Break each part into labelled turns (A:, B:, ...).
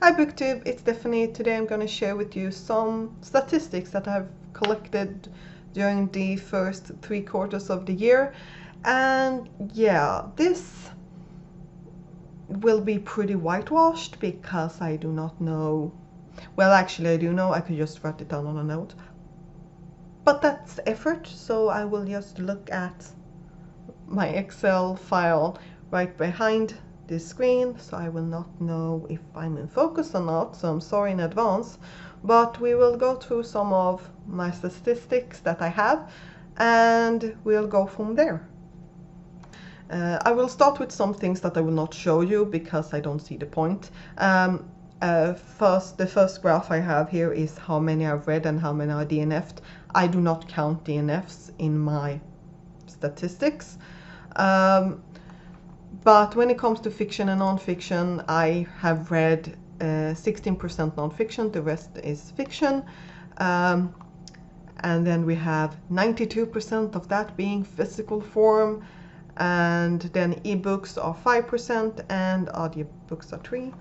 A: Hi BookTube, it's Stephanie. Today I'm going to share with you some statistics that I've collected during the first 3/4 of the year. And yeah, this will be pretty whitewashed because I do not know. Well, actually I do know, I could just write it down on a note. But that's effort, so I will just look at my Excel file right behind this screen, so I will not know if I'm in focus or not, so I'm sorry in advance. But we will go through some of my statistics that I have, and we'll go from there. I will start with some things that I will not show you because I don't see the point. The first graph I have here is how many I've read and how many are DNF'd. I do not count DNFs in my statistics. But when it comes to fiction and non-fiction, I have read 16% non-fiction, the rest is fiction. And then we have 92% of that being physical form, and then ebooks are 5% and audiobooks are 3%.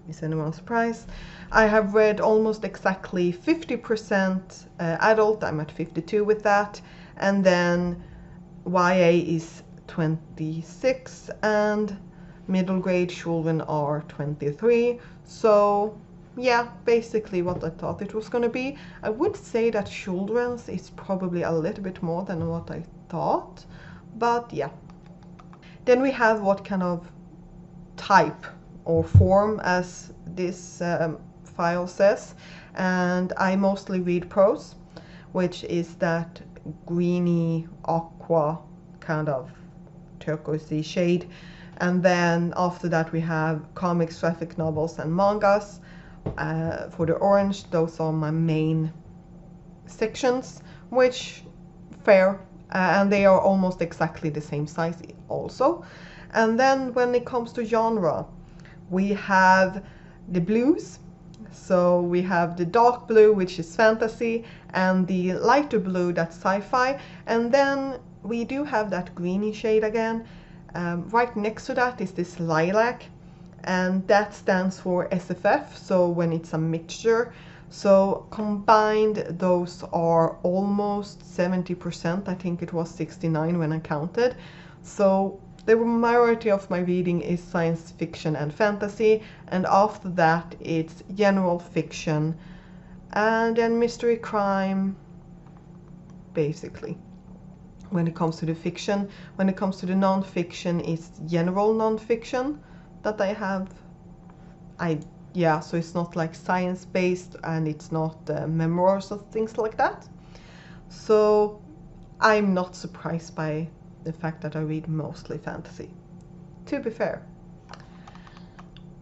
A: Is anyone surprised? I have read almost exactly 50% adult, I'm at 52 with that, and then YA is 26 and middle grade children are 23. So yeah, basically what I thought it was going to be. I would say that children's is probably a little bit more than what I thought, but yeah. Then we have what kind of type or form, as this file says, and I mostly read prose, which is that greeny aqua kind of turquoisey shade. And then after that we have comics, graphic novels and mangas. For the orange, those are my main sections, which fair, and they are almost exactly the same size also. And then when it comes to genre, we have the blues. So we have the dark blue, which is fantasy, and the lighter blue, that's sci-fi. And then we do have that greeny shade again. Right next to that is this lilac, and that stands for SFF, so when it's a mixture. So combined, those are almost 70%. I think it was 69 when I counted. So the majority of my reading is science fiction and fantasy, and after that it's general fiction and then mystery crime, basically. When it comes to the fiction, when it comes to the non-fiction, it's general non-fiction that I have. So it's not like science-based, and it's not memoirs or things like that. So I'm not surprised by the fact that I read mostly fantasy, to be fair.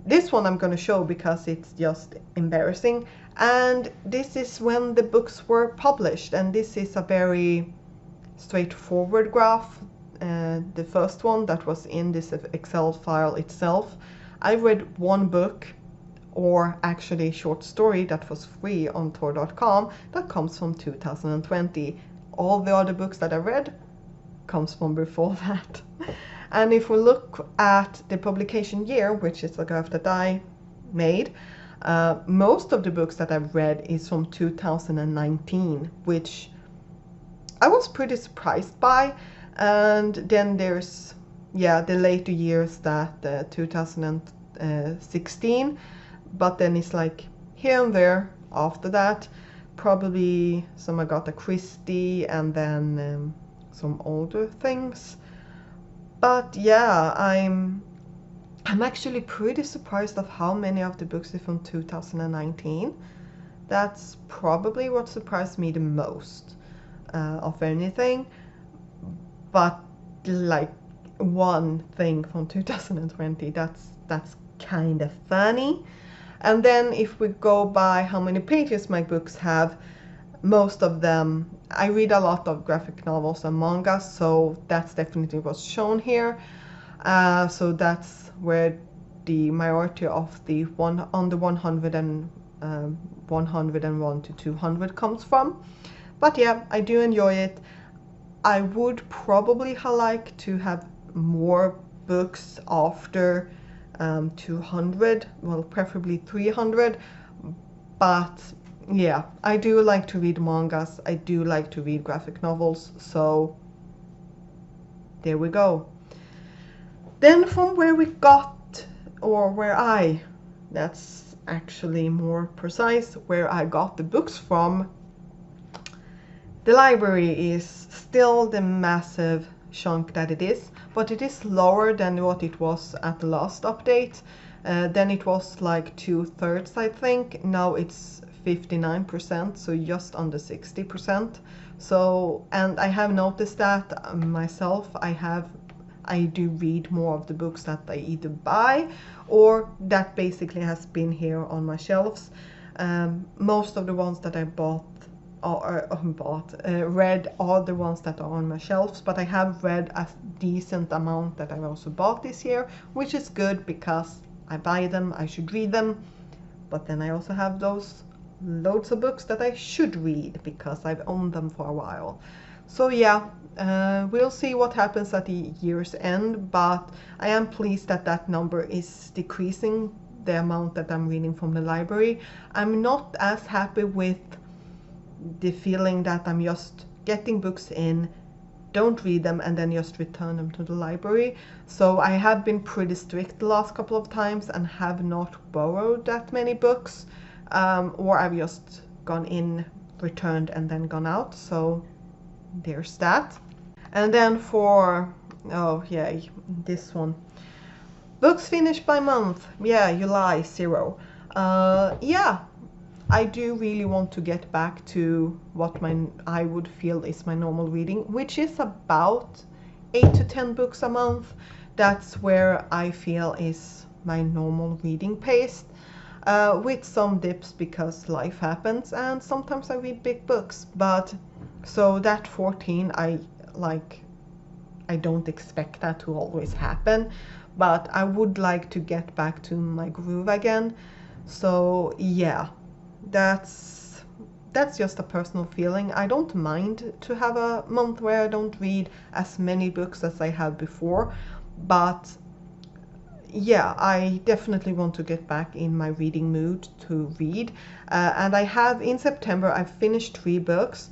A: This one I'm going to show because it's just embarrassing, and this is when the books were published, and this is a very straightforward graph. The first one that was in this Excel file itself, I read one book, or actually a short story that was free on Tor.com, that comes from 2020. All the other books that I read comes from before that. And if we look at the publication year, which is the graph that I made, most of the books that I've read is from 2019, which I was pretty surprised by. And then there's the later years, that 2016, but then it's like here and there after that, probably some Agatha Christie and then some older things. But yeah, I'm actually pretty surprised of how many of the books are from 2019. That's probably what surprised me the most of anything. But like one thing from 2020, that's kind of funny. And then if we go by how many pages my books have, most of them, I read a lot of graphic novels and manga, so that's definitely what's shown here. So that's where the majority of the 101 to 200 comes from. But yeah, I do enjoy it. I would probably like to have more books after 200, well, preferably 300. But yeah, I do like to read mangas, I do like to read graphic novels, so there we go. Then from where we got, or where I, that's actually more precise, where I got the books from, the library is still the massive chunk that it is, but it is lower than what it was at the last update. Then it was like 2/3, I think. Now it's 59%, so just under 60%. So, and I have noticed that myself. I do read more of the books that I either buy or that basically has been here on my shelves. Most of the ones that I read are the ones that are on my shelves, but I have read a decent amount that I've also bought this year, which is good because I buy them, I should read them, but then I also have those loads of books that I should read because I've owned them for a while. So yeah, we'll see what happens at the year's end, but I am pleased that that number is decreasing, the amount that I'm reading from the library. I'm not as happy with the feeling that I'm just getting books in, don't read them, and then just return them to the library. So I have been pretty strict the last couple of times and have not borrowed that many books, or I've just gone in, returned, and then gone out. So there's that. And then for, oh yeah, this one. Books finished by month. Yeah, July 0. Yeah, I do really want to get back to what I would feel is my normal reading, which is about 8 to 10 books a month. That's where I feel is my normal reading pace, with some dips because life happens and sometimes I read big books. But so that 14, I don't expect that to always happen, but I would like to get back to my groove again. So yeah, that's just a personal feeling. I don't mind to have a month where I don't read as many books as I have before, but yeah, I definitely want to get back in my reading mood to read. And I have, in September, I've finished 3 books,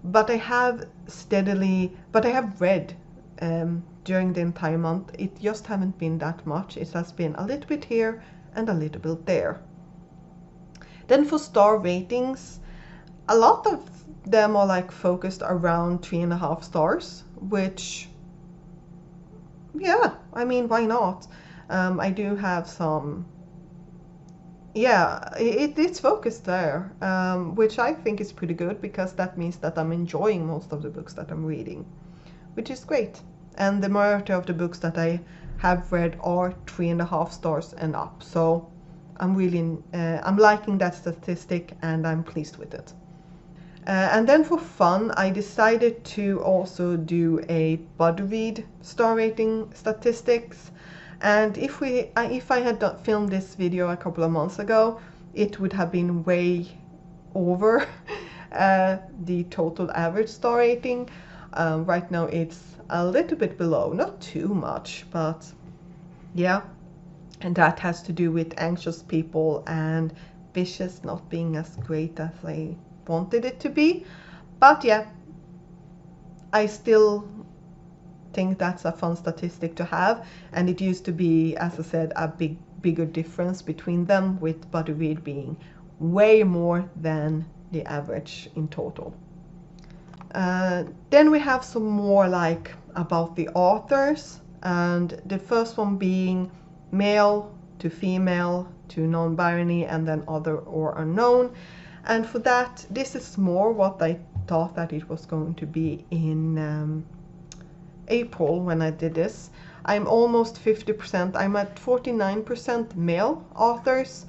A: but I have read during the entire month. It just haven't been that much. It has been a little bit here and a little bit there. Then for star ratings, a lot of them are like focused around 3.5 stars, which, yeah, I mean, why not? I do have some, yeah, it's focused there, which I think is pretty good because that means that I'm enjoying most of the books that I'm reading, which is great. And the majority of the books that I have read are 3.5 stars and up. So I'm liking that statistic and I'm pleased with it. And then for fun, I decided to also do a buddy read star rating statistics. And if I had filmed this video a couple of months ago, it would have been way over the total average star rating. Right now it's a little bit below, not too much, but yeah. And that has to do with anxious people and vicious not being as great as I wanted it to be. But yeah, I still think that's a fun statistic to have, and it used to be, as I said, a bigger difference between them, with buddy read being way more than the average in total. Then we have some more like about the authors, and the first one being male to female to non-binary and then other or unknown. And for that, this is more what I thought that it was going to be in April when I did this. I'm almost 50%. I'm at 49% male authors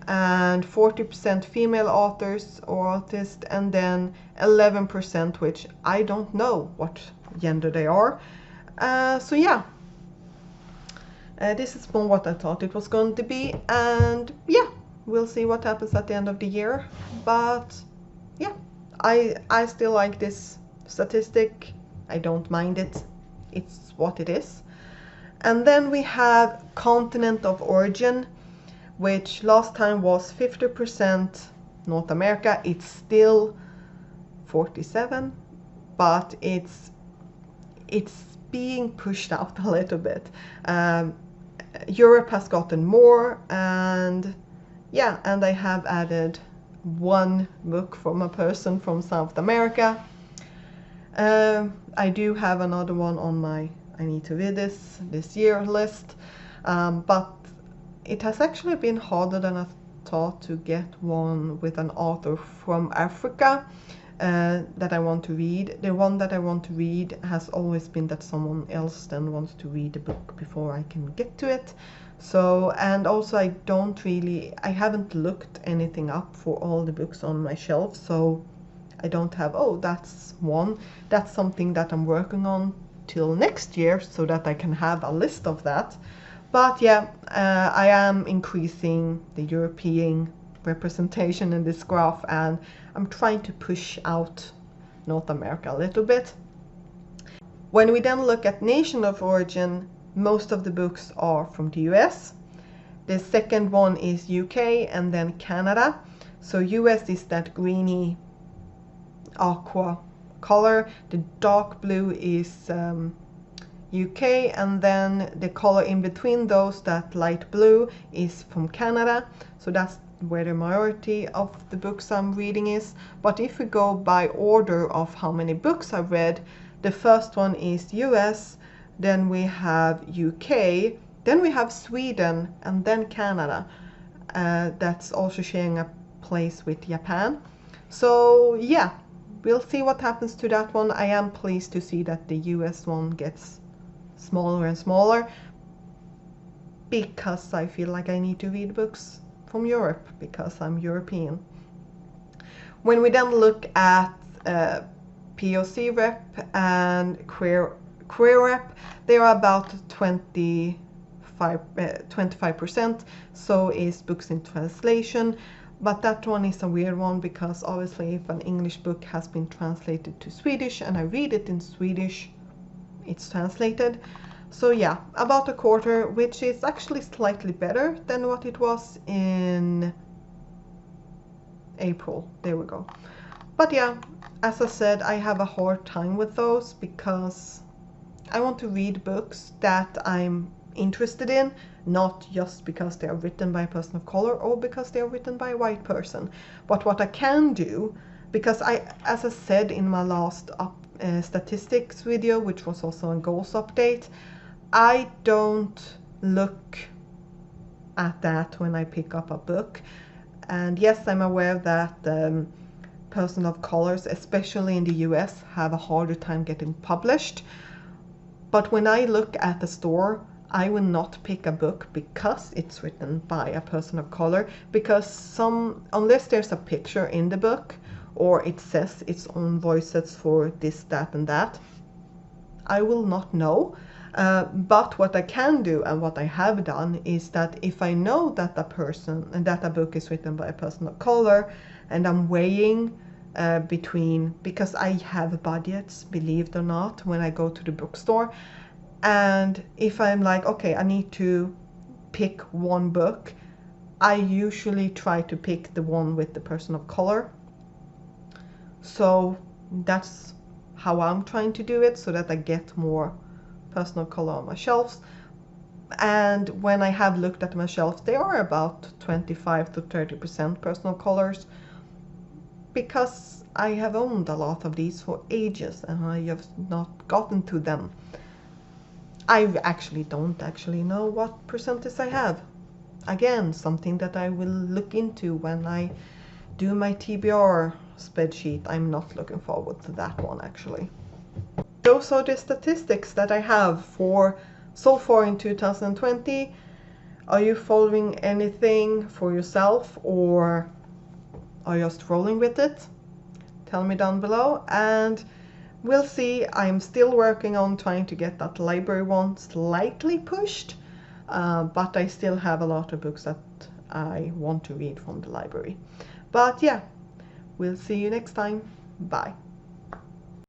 A: and 40% female authors or artists, and then 11%, which I don't know what gender they are. So yeah, this is more what I thought it was going to be, and yeah, we'll see what happens at the end of the year. But yeah, I still like this statistic. I don't mind it. It's what it is. And then we have continent of origin, which last time was 50% North America. It's still 47, but it's being pushed out a little bit. Europe has gotten more, and yeah, and I have added one book from a person from South America. I do have another one on my I need to read this year list, but it has actually been harder than I thought to get one with an author from Africa that I want to read. The one that I want to read has always been that someone else then wants to read the book before I can get to it. So, and also I haven't looked anything up for all the books on my shelf, so I don't have, oh, that's one. That's something that I'm working on till next year so that I can have a list of that. But yeah, I am increasing the European representation in this graph, and I'm trying to push out North America a little bit. When we then look at nation of origin, most of the books are from the US. The second one is UK, and then Canada. So US is that greeny aqua color, the dark blue is UK, and then the color in between those, that light blue, is from Canada. So that's where the majority of the books I'm reading is. But if we go by order of how many books I've read, the first one is US, then we have UK, then we have Sweden, and then Canada. That's also sharing a place with Japan. So yeah, we'll see what happens to that one. I am pleased to see that the US one gets smaller and smaller, because I feel like I need to read books from Europe because I'm European. When we then look at POC rep and queer rep, they are about 25%. So is books in translation. But that one is a weird one, because obviously if an English book has been translated to Swedish and I read it in Swedish, it's translated. So yeah, about a quarter, which is actually slightly better than what it was in April. There we go. But yeah, as I said, I have a hard time with those because I want to read books that I'm interested in, not just because they are written by a person of color or because they are written by a white person. But what I can do, because as I said in my last statistics video, which was also a goals update, I don't look at that when I pick up a book. And yes, I'm aware that person of colors, especially in the US, have a harder time getting published. But when I look at the store, I will not pick a book because it's written by a person of color, because unless there's a picture in the book or it says its own voices for this, that, and that, I will not know. But what I can do, and what I have done, is that if I know that a book is written by a person of color, and I'm weighing between, because I have budgets, believe it or not, when I go to the bookstore, and if I'm like, okay, I need to pick one book, I usually try to pick the one with the person of color. So that's how I'm trying to do it, so that I get more person of color on my shelves. And when I have looked at my shelves, they are about 25 to 30% personal colors, because I have owned a lot of these for ages and I have not gotten to them. I don't actually know what percentage I have. Again, something that I will look into when I do my TBR spreadsheet. I'm not looking forward to that one, actually. Those are the statistics that I have for so far in 2020. Are you following anything for yourself, or are you just rolling with it? Tell me down below, and we'll see. I'm still working on trying to get that library one slightly pushed, but I still have a lot of books that I want to read from the library. But yeah, we'll see you next time. Bye.